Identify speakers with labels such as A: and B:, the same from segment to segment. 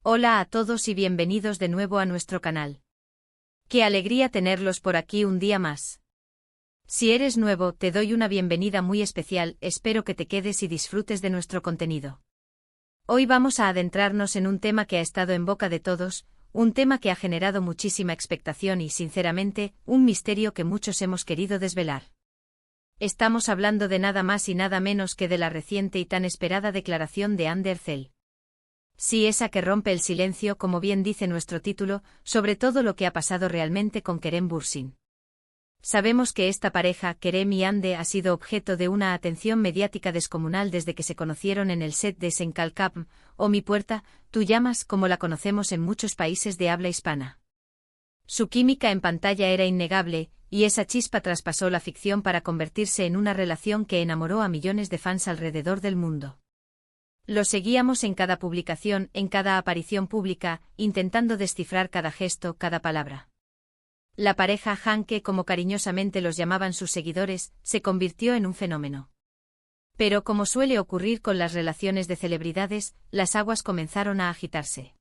A: Hola a todos y bienvenidos de nuevo a nuestro canal. Qué alegría tenerlos por aquí un día más. Si eres nuevo, te doy una bienvenida muy especial, espero que te quedes y disfrutes de nuestro contenido. Hoy vamos a adentrarnos en un tema que ha estado en boca de todos, un tema que ha generado muchísima expectación y, sinceramente, un misterio que muchos hemos querido desvelar. Estamos hablando de nada más y nada menos que de la reciente y tan esperada declaración de Ander Zell. Sí, esa que rompe el silencio, como bien dice nuestro título, sobre todo lo que ha pasado realmente con Kerem Bürsin. Sabemos que esta pareja, Kerem y Hande, ha sido objeto de una atención mediática descomunal desde que se conocieron en el set de Sen Kalkapm, o Mi Puerta, Tú Llamas, como la conocemos en muchos países de habla hispana. Su química en pantalla era innegable, y esa chispa traspasó la ficción para convertirse en una relación que enamoró a millones de fans alrededor del mundo. Lo seguíamos en cada publicación, en cada aparición pública, intentando descifrar cada gesto, cada palabra. La pareja Hanke, como cariñosamente los llamaban sus seguidores, se convirtió en un fenómeno. Pero como suele ocurrir con las relaciones de celebridades, las aguas comenzaron a agitarse.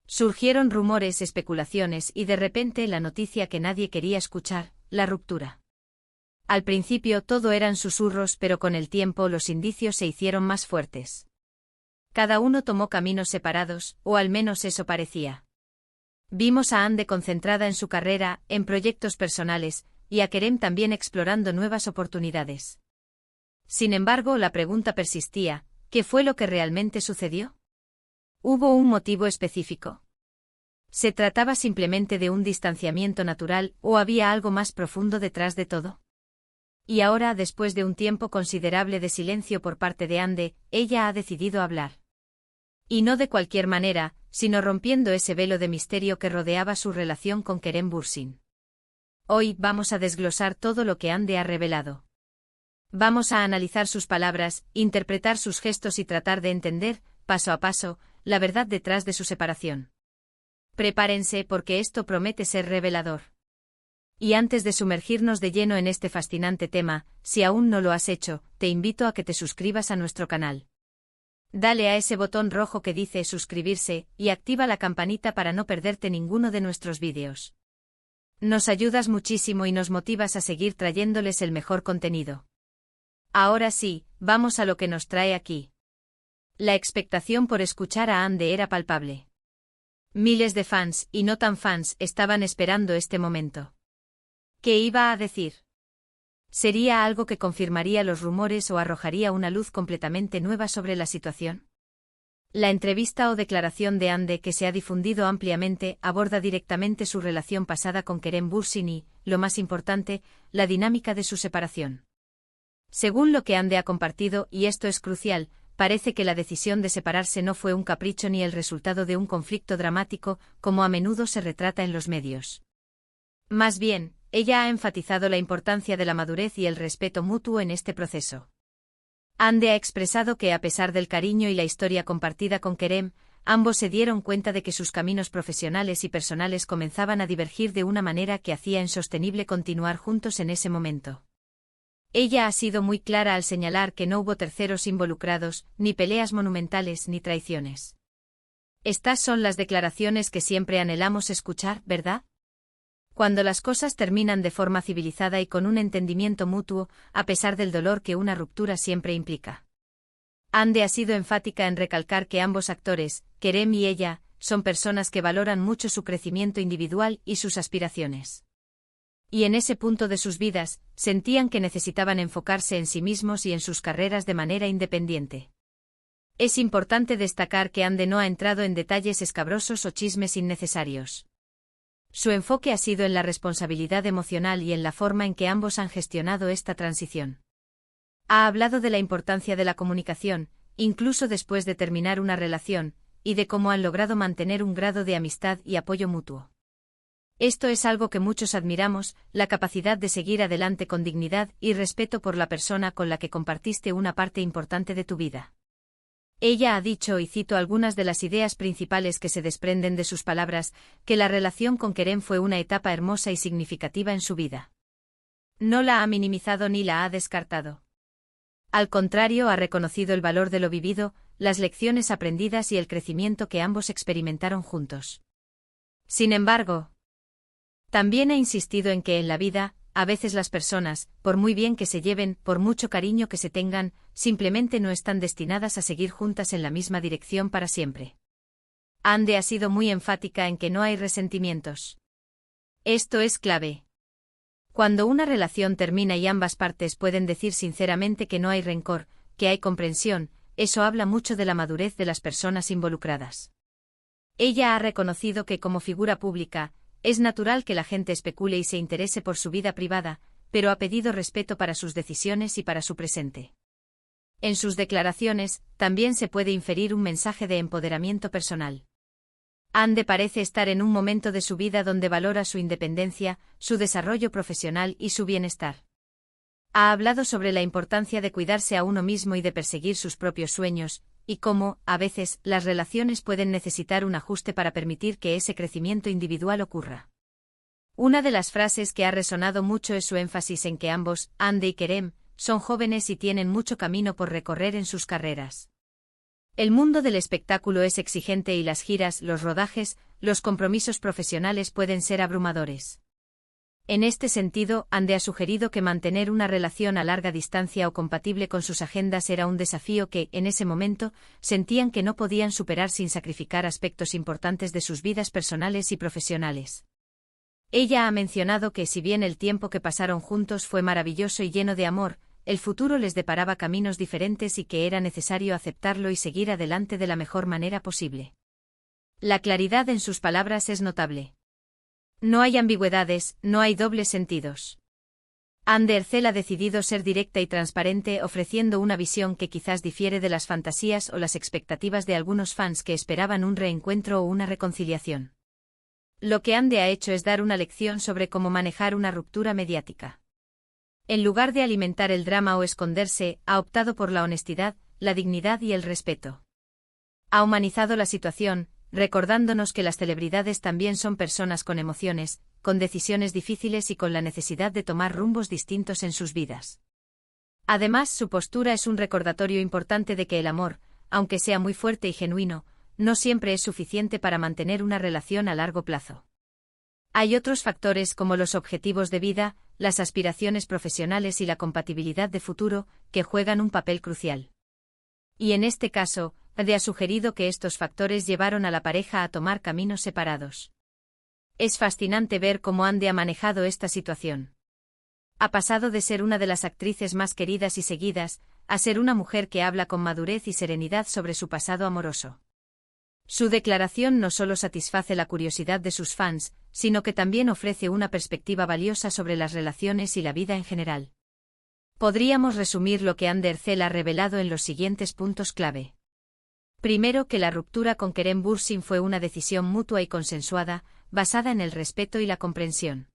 A: Surgieron rumores, especulaciones y de repente la noticia que nadie quería escuchar, la ruptura. Al principio todo eran susurros, pero con el tiempo los indicios se hicieron más fuertes. Cada uno tomó caminos separados, o al menos eso parecía. Vimos a Hande concentrada en su carrera, en proyectos personales, y a Kerem también explorando nuevas oportunidades. Sin embargo, la pregunta persistía: ¿qué fue lo que realmente sucedió? ¿Hubo un motivo específico? ¿Se trataba simplemente de un distanciamiento natural, o había algo más profundo detrás de todo? Y ahora, después de un tiempo considerable de silencio por parte de Hande, ella ha decidido hablar. Y no de cualquier manera, sino rompiendo ese velo de misterio que rodeaba su relación con Kerem Bürsin. Hoy vamos a desglosar todo lo que Hande ha revelado. Vamos a analizar sus palabras, interpretar sus gestos y tratar de entender, paso a paso, la verdad detrás de su separación. Prepárense porque esto promete ser revelador. Y antes de sumergirnos de lleno en este fascinante tema, si aún no lo has hecho, te invito a que te suscribas a nuestro canal. Dale a ese botón rojo que dice suscribirse, y activa la campanita para no perderte ninguno de nuestros vídeos. Nos ayudas muchísimo y nos motivas a seguir trayéndoles el mejor contenido. Ahora sí, vamos a lo que nos trae aquí. La expectación por escuchar a Hande era palpable. Miles de fans, y no tan fans, estaban esperando este momento. ¿Qué iba a decir? ¿Sería algo que confirmaría los rumores o arrojaría una luz completamente nueva sobre la situación? La entrevista o declaración de Hande, que se ha difundido ampliamente, aborda directamente su relación pasada con Kerem Bürsin y, lo más importante, la dinámica de su separación. Según lo que Hande ha compartido, y esto es crucial, parece que la decisión de separarse no fue un capricho ni el resultado de un conflicto dramático, como a menudo se retrata en los medios. Más bien, ella ha enfatizado la importancia de la madurez y el respeto mutuo en este proceso. Hande ha expresado que a pesar del cariño y la historia compartida con Kerem, ambos se dieron cuenta de que sus caminos profesionales y personales comenzaban a divergir de una manera que hacía insostenible continuar juntos en ese momento. Ella ha sido muy clara al señalar que no hubo terceros involucrados, ni peleas monumentales ni traiciones. Estas son las declaraciones que siempre anhelamos escuchar, ¿verdad? Cuando las cosas terminan de forma civilizada y con un entendimiento mutuo, a pesar del dolor que una ruptura siempre implica. Hande ha sido enfática en recalcar que ambos actores, Kerem y ella, son personas que valoran mucho su crecimiento individual y sus aspiraciones. Y en ese punto de sus vidas, sentían que necesitaban enfocarse en sí mismos y en sus carreras de manera independiente. Es importante destacar que Hande no ha entrado en detalles escabrosos o chismes innecesarios. Su enfoque ha sido en la responsabilidad emocional y en la forma en que ambos han gestionado esta transición. Ha hablado de la importancia de la comunicación, incluso después de terminar una relación, y de cómo han logrado mantener un grado de amistad y apoyo mutuo. Esto es algo que muchos admiramos, la capacidad de seguir adelante con dignidad y respeto por la persona con la que compartiste una parte importante de tu vida. Ella ha dicho, y cito algunas de las ideas principales que se desprenden de sus palabras, que la relación con Kerem fue una etapa hermosa y significativa en su vida. No la ha minimizado ni la ha descartado. Al contrario, ha reconocido el valor de lo vivido, las lecciones aprendidas y el crecimiento que ambos experimentaron juntos. Sin embargo, también ha insistido en que en la vida, a veces las personas, por muy bien que se lleven, por mucho cariño que se tengan, simplemente no están destinadas a seguir juntas en la misma dirección para siempre. Ande ha sido muy enfática en que no hay resentimientos. Esto es clave. Cuando una relación termina y ambas partes pueden decir sinceramente que no hay rencor, que hay comprensión, eso habla mucho de la madurez de las personas involucradas. Ella ha reconocido que como figura pública, es natural que la gente especule y se interese por su vida privada, pero ha pedido respeto para sus decisiones y para su presente. En sus declaraciones, también se puede inferir un mensaje de empoderamiento personal. Ande parece estar en un momento de su vida donde valora su independencia, su desarrollo profesional y su bienestar. Ha hablado sobre la importancia de cuidarse a uno mismo y de perseguir sus propios sueños, y cómo, a veces, las relaciones pueden necesitar un ajuste para permitir que ese crecimiento individual ocurra. Una de las frases que ha resonado mucho es su énfasis en que ambos, Ande y Kerem, son jóvenes y tienen mucho camino por recorrer en sus carreras. El mundo del espectáculo es exigente y las giras, los rodajes, los compromisos profesionales pueden ser abrumadores. En este sentido, Ande ha sugerido que mantener una relación a larga distancia o compatible con sus agendas era un desafío que, en ese momento, sentían que no podían superar sin sacrificar aspectos importantes de sus vidas personales y profesionales. Ella ha mencionado que si bien el tiempo que pasaron juntos fue maravilloso y lleno de amor, el futuro les deparaba caminos diferentes y que era necesario aceptarlo y seguir adelante de la mejor manera posible. La claridad en sus palabras es notable. No hay ambigüedades, no hay dobles sentidos. Ande Ercel ha decidido ser directa y transparente, ofreciendo una visión que quizás difiere de las fantasías o las expectativas de algunos fans que esperaban un reencuentro o una reconciliación. Lo que Ande ha hecho es dar una lección sobre cómo manejar una ruptura mediática. En lugar de alimentar el drama o esconderse, ha optado por la honestidad, la dignidad y el respeto. Ha humanizado la situación, recordándonos que las celebridades también son personas con emociones, con decisiones difíciles y con la necesidad de tomar rumbos distintos en sus vidas. Además, su postura es un recordatorio importante de que el amor, aunque sea muy fuerte y genuino, no siempre es suficiente para mantener una relación a largo plazo. Hay otros factores como los objetivos de vida, las aspiraciones profesionales y la compatibilidad de futuro, que juegan un papel crucial. Y en este caso, Ande ha sugerido que estos factores llevaron a la pareja a tomar caminos separados. Es fascinante ver cómo Ande ha manejado esta situación. Ha pasado de ser una de las actrices más queridas y seguidas, a ser una mujer que habla con madurez y serenidad sobre su pasado amoroso. Su declaración no solo satisface la curiosidad de sus fans, sino que también ofrece una perspectiva valiosa sobre las relaciones y la vida en general. Podríamos resumir lo que Ande Ercel ha revelado en los siguientes puntos clave. Primero, que la ruptura con Kerem Bürsin fue una decisión mutua y consensuada, basada en el respeto y la comprensión.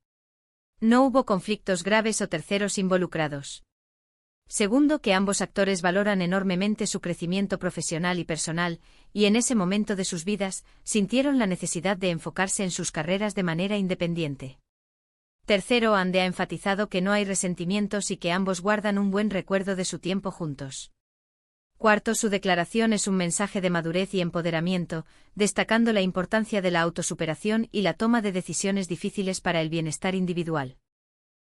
A: No hubo conflictos graves o terceros involucrados. Segundo, que ambos actores valoran enormemente su crecimiento profesional y personal, y en ese momento de sus vidas, sintieron la necesidad de enfocarse en sus carreras de manera independiente. Tercero, Ande ha enfatizado que no hay resentimientos y que ambos guardan un buen recuerdo de su tiempo juntos. Cuarto, su declaración es un mensaje de madurez y empoderamiento, destacando la importancia de la autosuperación y la toma de decisiones difíciles para el bienestar individual.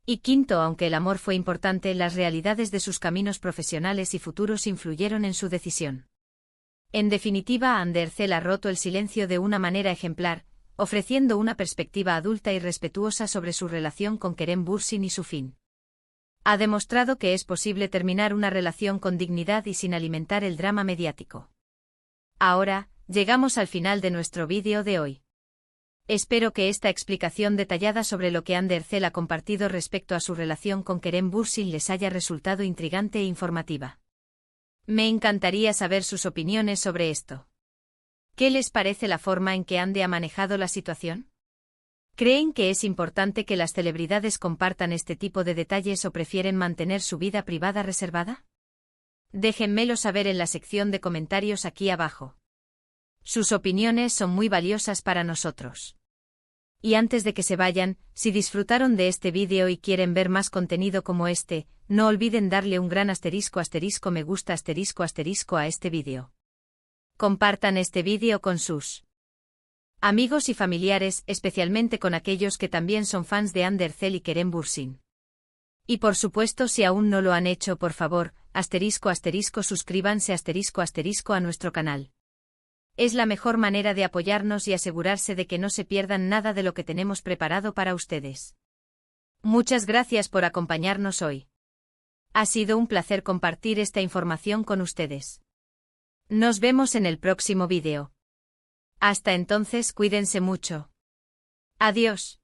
A: Y quinto, aunque el amor fue importante, las realidades de sus caminos profesionales y futuros influyeron en su decisión. En definitiva, Ande Ercel ha roto el silencio de una manera ejemplar, ofreciendo una perspectiva adulta y respetuosa sobre su relación con Kerem Bürsin y su fin. Ha demostrado que es posible terminar una relación con dignidad y sin alimentar el drama mediático. Ahora, llegamos al final de nuestro vídeo de hoy. Espero que esta explicación detallada sobre lo que Ande Ercel ha compartido respecto a su relación con Kerem Bürsin les haya resultado intrigante e informativa. Me encantaría saber sus opiniones sobre esto. ¿Qué les parece la forma en que Ande ha manejado la situación? ¿Creen que es importante que las celebridades compartan este tipo de detalles o prefieren mantener su vida privada reservada? Déjenmelo saber en la sección de comentarios aquí abajo. Sus opiniones son muy valiosas para nosotros. Y antes de que se vayan, si disfrutaron de este vídeo y quieren ver más contenido como este, no olviden darle un gran asterisco me gusta a este vídeo. Compartan este vídeo con sus amigos y familiares, especialmente con aquellos que también son fans de Ander Cell y Kerem Bürsin. Y por supuesto, si aún no lo han hecho, por favor, suscríbanse a nuestro canal. Es la mejor manera de apoyarnos y asegurarse de que no se pierdan nada de lo que tenemos preparado para ustedes. Muchas gracias por acompañarnos hoy. Ha sido un placer compartir esta información con ustedes. Nos vemos en el próximo vídeo. Hasta entonces, cuídense mucho. Adiós.